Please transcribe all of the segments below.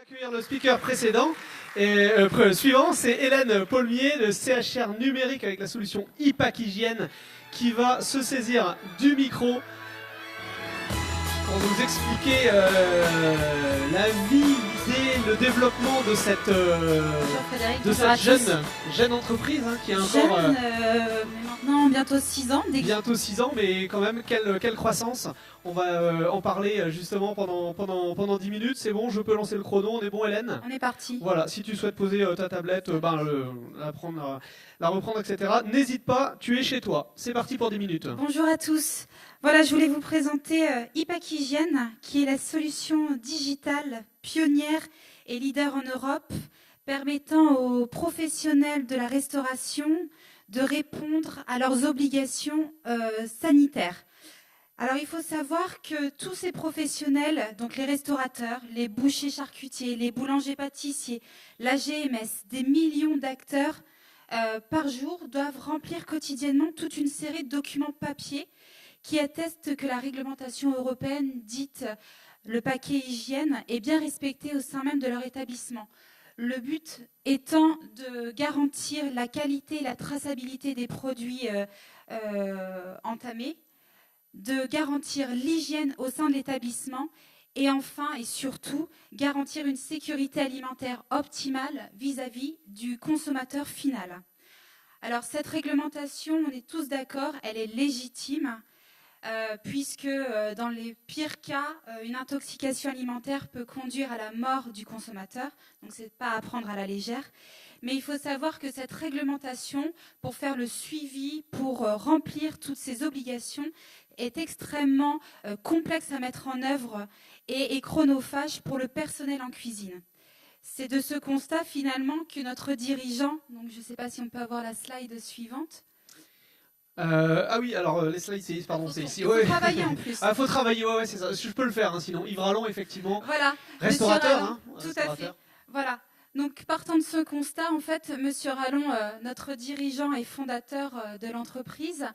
Accueillir le speaker précédent et suivant, c'est Hélène Paulmier de CHR numérique avec la solution IPAC Hygiène qui va se saisir du micro pour nous expliquer la vie, l'idée, le développement de cette jeune entreprise qui est encore mais maintenant bientôt 6 ans. Bientôt 6 ans, mais quand même quelle croissance. On va en parler justement pendant 10 minutes. C'est bon, je peux lancer le chrono. On est bon, Hélène? On est parti. Voilà, si tu souhaites poser ta tablette, la reprendre, etc. N'hésite pas, tu es chez toi. C'est parti pour 10 minutes. Bonjour à tous. Voilà, je voulais vous présenter IPAC Hygiène, qui est la solution digitale pionnière et leader en Europe, permettant aux professionnels de la restauration de répondre à leurs obligations sanitaires. Alors, il faut savoir que tous ces professionnels, donc les restaurateurs, les bouchers charcutiers, les boulangers-pâtissiers, la GMS, des millions d'acteurs par jour doivent remplir quotidiennement toute une série de documents papier qui attestent que la réglementation européenne dite le paquet hygiène est bien respectée au sein même de leur établissement. Le but étant de garantir la qualité et la traçabilité des produits entamés, de garantir l'hygiène au sein de l'établissement et enfin et surtout garantir une sécurité alimentaire optimale vis-à-vis du consommateur final. Alors cette réglementation, on est tous d'accord, elle est légitime puisque dans les pires cas, une intoxication alimentaire peut conduire à la mort du consommateur, donc ce n'est pas à prendre à la légère. Mais il faut savoir que cette réglementation, pour faire le suivi, pour remplir toutes ces obligations, est extrêmement complexe à mettre en œuvre et chronophage pour le personnel en cuisine. C'est de ce constat finalement que notre dirigeant, donc je ne sais pas si on peut avoir la slide suivante. Ah oui, alors les slides, c'est ici. Il faut travailler en plus. Ah, faut travailler, ouais, c'est ça. Je peux le faire, sinon. Yves Rallon, effectivement. Voilà. Restaurateur, Tout à fait. Voilà. Donc, partant de ce constat, en fait, Monsieur Rallon, notre dirigeant et fondateur de l'entreprise,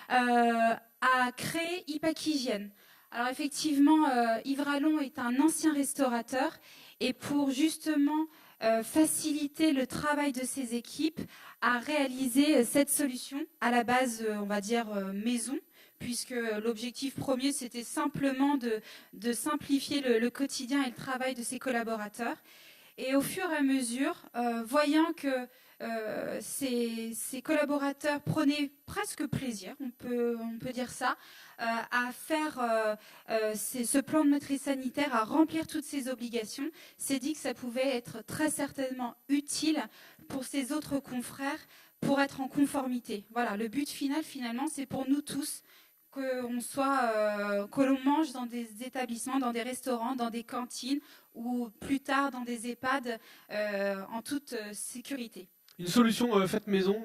a créé IPAC Hygiène. Alors, effectivement, Yves Rallon est un ancien restaurateur et pour justement faciliter le travail de ses équipes, a réalisé cette solution à la base, on va dire, maison, puisque l'objectif premier, c'était simplement de simplifier le quotidien et le travail de ses collaborateurs. Et au fur et à mesure, voyant que ses collaborateurs prenaient presque plaisir, on peut dire ça, à faire ce plan de maîtrise sanitaire, à remplir toutes ces obligations, s'est dit que ça pouvait être très certainement utile pour ses autres confrères pour être en conformité. Voilà, le but final, finalement, c'est pour nous tous que l'on mange dans des établissements, dans des restaurants, dans des cantines ou plus tard dans des EHPAD en toute sécurité. Une solution faite maison,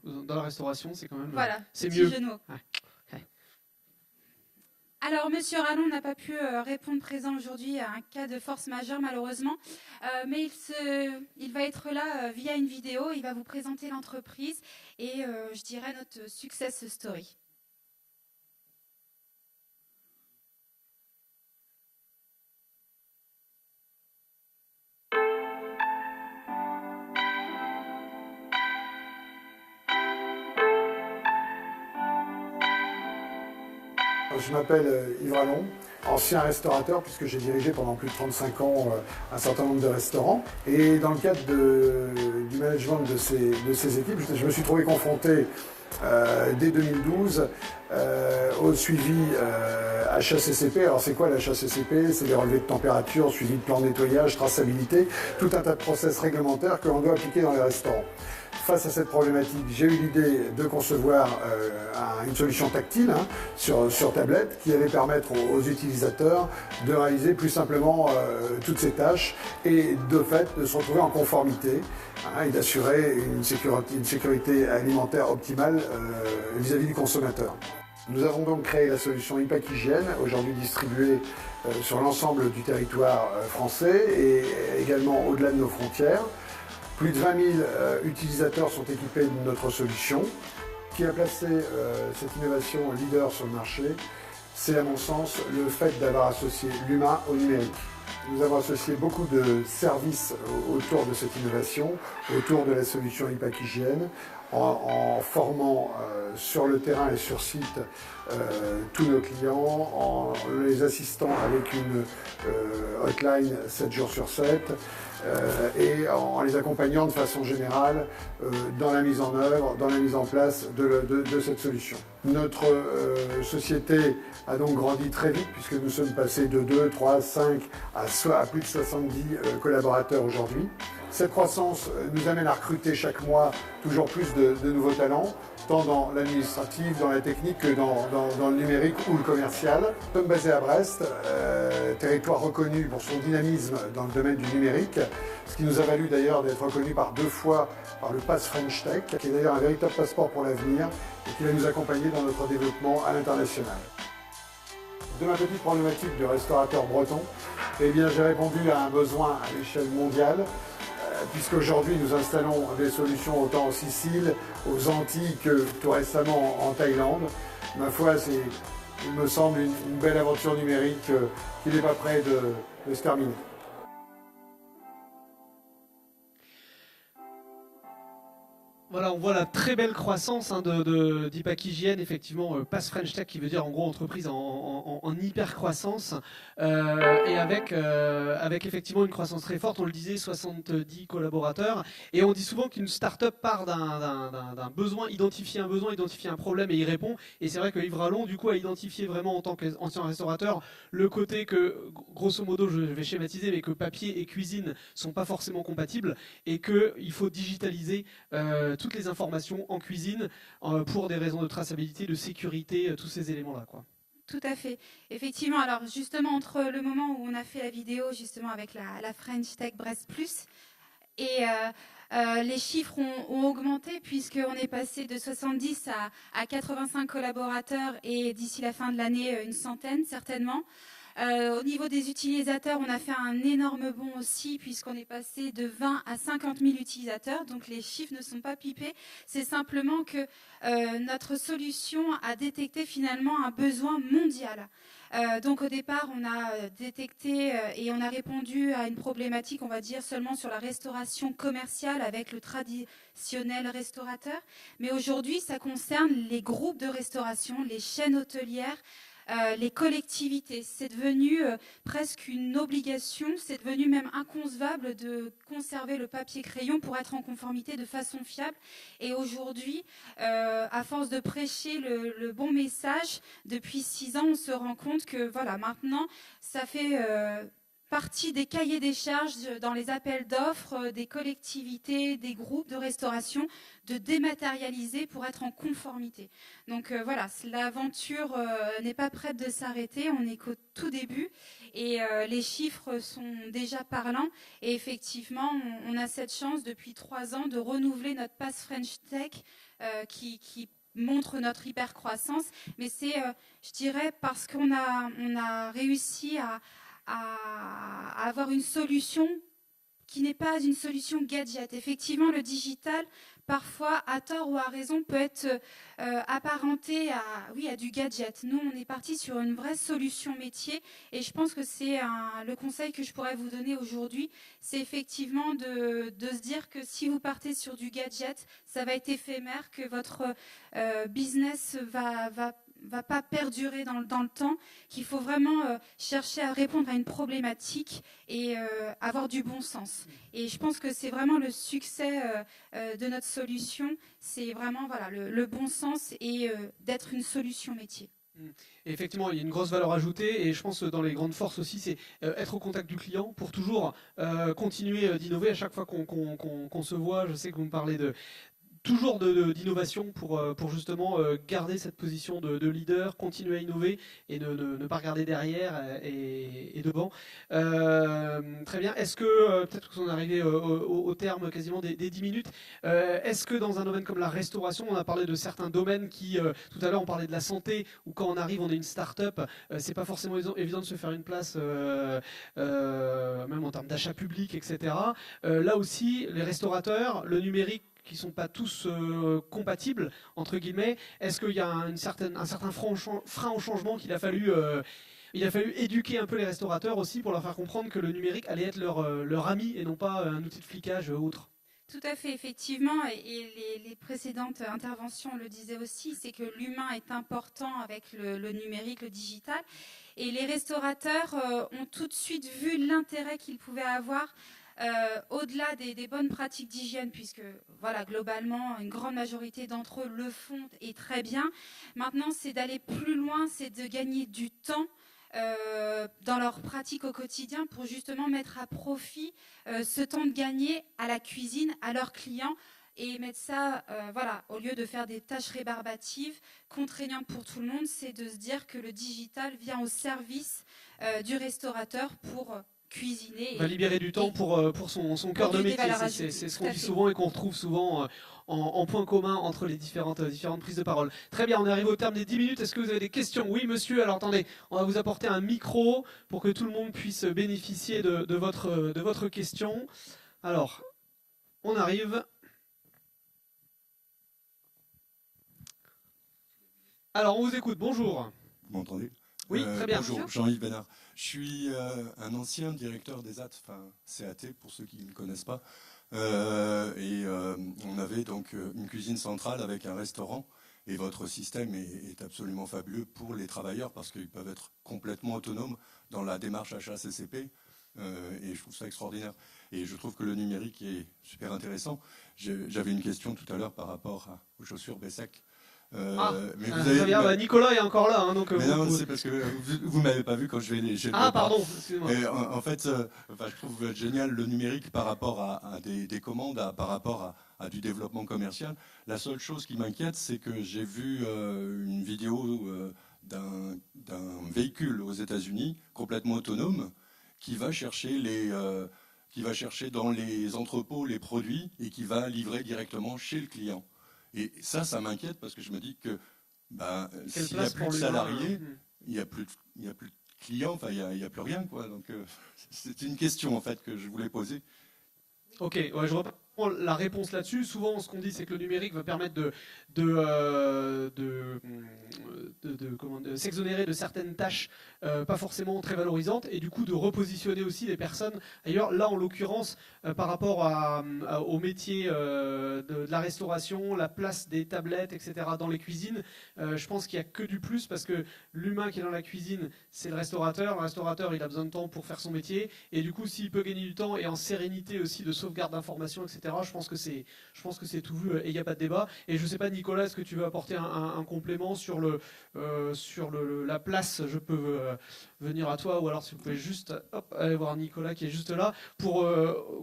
dans la restauration, c'est quand même c'est mieux. Genou. Ouais. Alors, Monsieur Rallon n'a pas pu répondre présent aujourd'hui à un cas de force majeure, malheureusement, mais il va être là via une vidéo, il va vous présenter l'entreprise et, je dirais, notre success story. Je m'appelle Yves Rallon, ancien restaurateur puisque j'ai dirigé pendant plus de 35 ans un certain nombre de restaurants. Et dans le cadre du management de ces équipes, je me suis trouvé confronté dès 2012 au suivi HACCP. Alors c'est quoi la HACCP? C'est les relevés de température, suivi de plan de nettoyage, traçabilité, tout un tas de process réglementaires que l'on doit appliquer dans les restaurants. Face à cette problématique, j'ai eu l'idée de concevoir une solution tactile sur tablette qui allait permettre aux utilisateurs de réaliser plus simplement toutes ces tâches et de fait de se retrouver en conformité et d'assurer une sécurité alimentaire optimale vis-à-vis du consommateur. Nous avons donc créé la solution IPAC Hygiène, aujourd'hui distribuée sur l'ensemble du territoire français et également au-delà de nos frontières. Plus de 20 000 utilisateurs sont équipés de notre solution. Qui a placé cette innovation leader sur le marché, c'est à mon sens le fait d'avoir associé l'humain au numérique. Nous avons associé beaucoup de services autour de cette innovation, autour de la solution IPAC Hygiène, en formant sur le terrain et sur site tous nos clients, en les assistant avec une hotline 7 jours sur 7 et en les accompagnant de façon générale dans la mise en œuvre, dans la mise en place de cette solution. Notre société a donc grandi très vite puisque nous sommes passés de 2, 3, 5 à plus de 70 collaborateurs aujourd'hui. Cette croissance nous amène à recruter chaque mois toujours plus de nouveaux talents, tant dans l'administratif, dans la technique que dans le numérique ou le commercial. Nous sommes basés à Brest, territoire reconnu pour son dynamisme dans le domaine du numérique, ce qui nous a valu d'ailleurs d'être reconnu par 2 fois par le Pass French Tech, qui est d'ailleurs un véritable passeport pour l'avenir et qui va nous accompagner dans notre développement à l'international. De ma petite problématique de restaurateur breton, eh bien, j'ai répondu à un besoin à l'échelle mondiale, puisqu'aujourd'hui nous installons des solutions autant en Sicile, aux Antilles que tout récemment en Thaïlande. Ma foi, il me semble une belle aventure numérique qui n'est pas près de se terminer. Voilà, on voit la très belle croissance d'IPAC Hygiène, effectivement, Pass French Tech, qui veut dire en gros entreprise en hyper croissance, et avec effectivement une croissance très forte, on le disait, 70 collaborateurs, et on dit souvent qu'une start-up part d'un besoin, identifier un problème et y répond, et c'est vrai que Yves Rallon, du coup, a identifié vraiment en tant qu'ancien restaurateur, le côté que, grosso modo, je vais schématiser, mais que papier et cuisine sont pas forcément compatibles, et qu'il faut digitaliser toutes les informations en cuisine pour des raisons de traçabilité, de sécurité, tous ces éléments-là, quoi. Tout à fait. Effectivement, alors justement, entre le moment où on a fait la vidéo, justement avec la French Tech Brest Plus, et les chiffres ont augmenté puisqu'on est passé de 70 à 85 collaborateurs et d'ici la fin de l'année, une centaine certainement. Au niveau des utilisateurs, on a fait un énorme bond aussi puisqu'on est passé de 20 à 50 000 utilisateurs. Donc les chiffres ne sont pas pipés. C'est simplement que notre solution a détecté finalement un besoin mondial. Donc au départ, on a détecté et on a répondu à une problématique, on va dire, seulement sur la restauration commerciale avec le traditionnel restaurateur. Mais aujourd'hui, ça concerne les groupes de restauration, les chaînes hôtelières, les collectivités. C'est devenu presque une obligation, c'est devenu même inconcevable de conserver le papier crayon pour être en conformité de façon fiable. Et aujourd'hui, à force de prêcher le bon message, depuis 6 ans, on se rend compte que voilà, maintenant, ça fait partie des cahiers des charges dans les appels d'offres des collectivités, des groupes de restauration, de dématérialiser pour être en conformité. Donc voilà, l'aventure n'est pas prête de s'arrêter, on n'est qu'au tout début et les chiffres sont déjà parlants et effectivement on a cette chance depuis 3 ans de renouveler notre Pass French Tech qui montre notre hyper croissance, mais c'est, je dirais, parce qu'on a réussi à avoir une solution qui n'est pas une solution gadget. Effectivement, le digital, parfois, à tort ou à raison, peut être apparenté à du gadget. Nous, on est parti sur une vraie solution métier et je pense que c'est le conseil que je pourrais vous donner aujourd'hui, c'est effectivement de se dire que si vous partez sur du gadget, ça va être éphémère, que votre business va pas perdurer dans le temps, qu'il faut vraiment chercher à répondre à une problématique et avoir du bon sens. Et je pense que c'est vraiment le succès de notre solution, c'est vraiment voilà, le bon sens et d'être une solution métier. Et effectivement, il y a une grosse valeur ajoutée et je pense que dans les grandes forces aussi, c'est être au contact du client pour toujours continuer d'innover à chaque fois qu'on se voit. Je sais que vous me parlez toujours d'innovation pour justement garder cette position de leader, continuer à innover et ne pas regarder derrière et devant. Très bien. Est-ce que, peut-être qu'on est arrivé au terme quasiment des 10 minutes, est-ce que dans un domaine comme la restauration, on a parlé de certains domaines qui, tout à l'heure on parlait de la santé, où quand on arrive on est une start-up, c'est pas forcément évident de se faire une place, même en termes d'achat public, etc. Là aussi, les restaurateurs, le numérique, qui ne sont pas tous compatibles, entre guillemets. Est-ce qu'il y a un certain frein au changement qu'il a fallu il a fallu éduquer un peu les restaurateurs aussi pour leur faire comprendre que le numérique allait être leur ami et non pas un outil de flicage autre. Tout à fait, effectivement, et les précédentes interventions le disaient aussi, c'est que l'humain est important avec le numérique, le digital, et les restaurateurs ont tout de suite vu l'intérêt qu'ils pouvaient avoir au-delà des bonnes pratiques d'hygiène, puisque voilà, globalement, une grande majorité d'entre eux le font et très bien. Maintenant, c'est d'aller plus loin, c'est de gagner du temps dans leur pratique au quotidien pour justement mettre à profit ce temps de gagner à la cuisine, à leurs clients et mettre ça, voilà, au lieu de faire des tâches rébarbatives, contraignantes pour tout le monde, c'est de se dire que le digital vient au service du restaurateur pour cuisiner. Va libérer du temps pour son cœur de métier. C'est ce qu'on dit souvent et qu'on retrouve souvent en point commun entre les différentes prises de parole. Très bien, on arrive au terme des 10 minutes. Est-ce que vous avez des questions? Oui, monsieur. Alors attendez, on va vous apporter un micro pour que tout le monde puisse bénéficier de votre question. Alors, on arrive. Alors, on vous écoute. Bonjour. Vous m'entendez? Oui, très bien. Bonjour, Jean-Yves Bénard. Je suis un ancien directeur des AT, enfin CAT pour ceux qui ne connaissent pas. On avait donc une cuisine centrale avec un restaurant. Et votre système est absolument fabuleux pour les travailleurs parce qu'ils peuvent être complètement autonomes dans la démarche HACCP. Et je trouve ça extraordinaire. Et je trouve que le numérique est super intéressant. J'avais une question tout à l'heure par rapport aux chaussures Bessec. Mais vous avez... Nicolas est encore là. Hein, donc mais non, c'est parce que vous ne m'avez pas vu quand je vais pardon, excusez-moi. En fait, je trouve génial le numérique par rapport à des commandes, par rapport à du développement commercial. La seule chose qui m'inquiète, c'est que j'ai vu une vidéo d'un véhicule aux États-Unis complètement autonome qui va chercher dans les entrepôts les produits et qui va livrer directement chez le client. Et ça m'inquiète parce que je me dis que s'il n'y a plus de salariés, il n'y a plus de clients, enfin il n'y a plus rien, quoi. Donc c'est une question en fait que je voulais poser. Ok, ouais, je reprends la réponse là-dessus. Souvent, ce qu'on dit, c'est que le numérique va permettre de s'exonérer de certaines tâches pas forcément très valorisantes et du coup de repositionner aussi les personnes ailleurs. Là, en l'occurrence, par rapport au métier de la restauration, la place des tablettes, etc. dans les cuisines, je pense qu'il n'y a que du plus parce que l'humain qui est dans la cuisine, c'est le restaurateur. Le restaurateur, il a besoin de temps pour faire son métier et du coup, s'il peut gagner du temps et en sérénité aussi de sauvegarde d'informations, etc. Je pense que c'est tout vu et il n'y a pas de débat. Et je ne sais pas, Nicolas, est-ce que tu veux apporter un complément sur la place? Je peux venir à toi, ou alors si vous pouvez juste aller voir Nicolas qui est juste là pour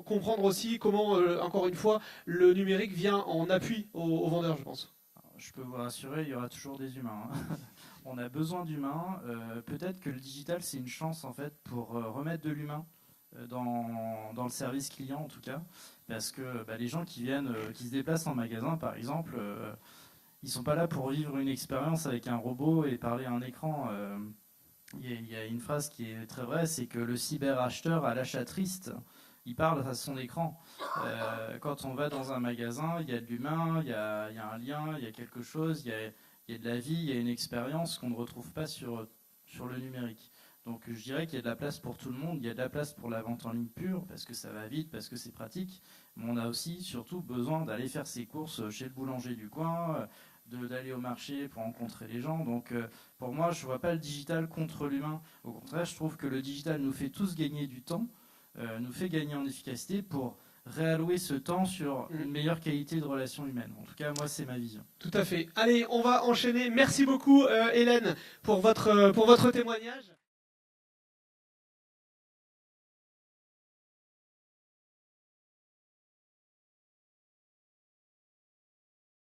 comprendre aussi comment, encore une fois, le numérique vient en appui aux vendeurs, je pense. Je peux vous rassurer, il y aura toujours des humains. On a besoin d'humains. Peut-être que le digital, c'est une chance en fait pour remettre de l'humain dans le service client en tout cas, parce que les gens qui viennent, qui se déplacent en magasin par exemple, ils sont pas là pour vivre une expérience avec un robot et parler à un écran. Il y a une phrase qui est très vraie, c'est que le cyberacheteur à l'achat triste, il parle à son écran. Quand on va dans un magasin, il y a de l'humain, il y a un lien, il y a quelque chose, il y a de la vie, il y a une expérience qu'on ne retrouve pas sur le numérique. Donc je dirais qu'il y a de la place pour tout le monde, il y a de la place pour la vente en ligne pure, parce que ça va vite, parce que c'est pratique, mais on a aussi surtout besoin d'aller faire ses courses chez le boulanger du coin, d'aller au marché pour rencontrer les gens. Donc pour moi, je ne vois pas le digital contre l'humain. Au contraire, je trouve que le digital nous fait tous gagner du temps, nous fait gagner en efficacité pour réallouer ce temps sur une meilleure qualité de relation humaine. En tout cas, moi, c'est ma vision. Tout à fait. Allez, on va enchaîner. Merci beaucoup, Hélène, pour votre témoignage.